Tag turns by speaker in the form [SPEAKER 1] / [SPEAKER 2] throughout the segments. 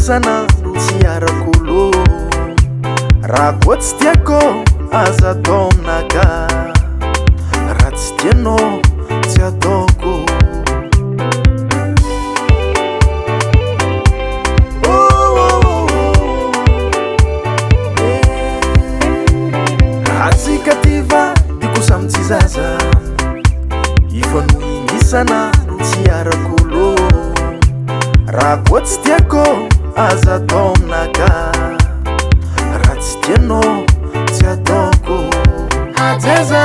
[SPEAKER 1] isanandro tsy arakolo raha koa tsy tiako aza atao aminaka raha tsy tianao tsy ataoko atsika tiva dikosa mitsy zaza ifanoiny isanandro tsy arakolo raha koa tsy tiako aza atao aminaka raha tsy tianao tsy ataoko ajeza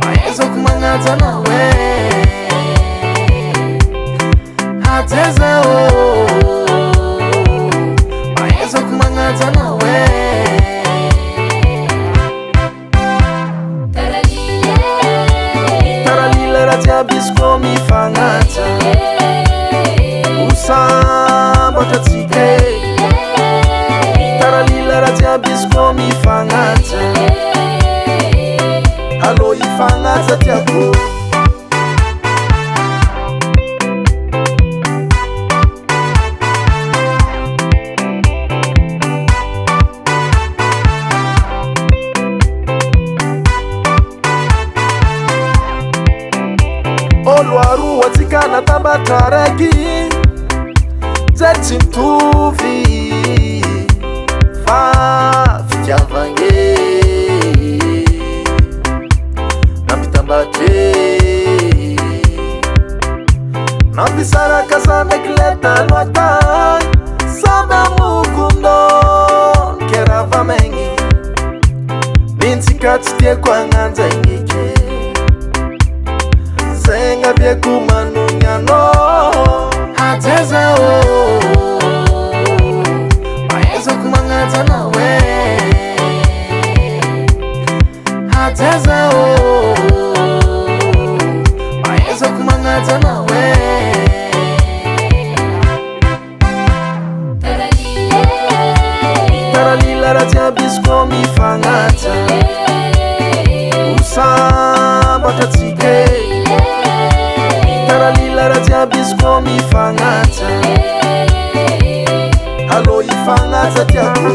[SPEAKER 1] maezako magnaja anao ajeza maezako magnaja anao taralila raha jiaby izy koa mifagnaja usambatra tsika taralila raha jiaby izy koa mifagnaja allo ifagnaja tiako olo aroa tsika natambatra raiky zay tsy mitovy fa fitiavagny nampitambatre nampisaraka sandraiky le taloatany samby amokondo ke raha vamaigny mintsika tsy tiako agnanjaignyke zegna viako manogny anao ajeza maezako magnaja anao ajeza maezako magnaja anao taralila raha jiaby izy koa mifagnaja usambatra tsika taralila raha jiaby izy koa mifagnaja allo ifagnaja tiako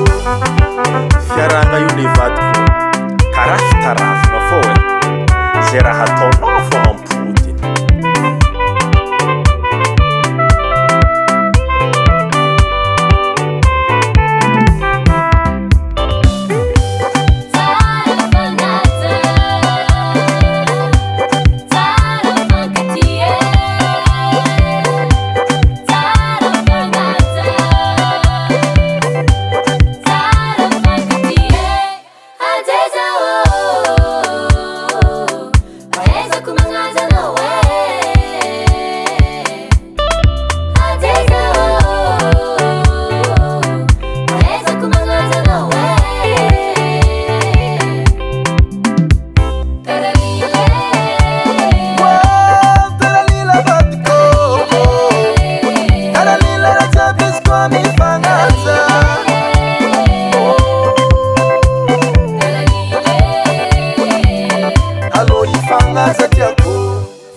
[SPEAKER 1] fiaragna io nevadiko karaha fitarafina fô zay raha ataonao fô mampodiny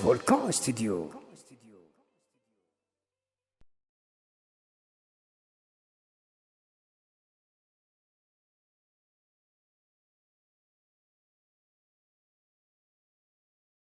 [SPEAKER 2] Volcan Studio.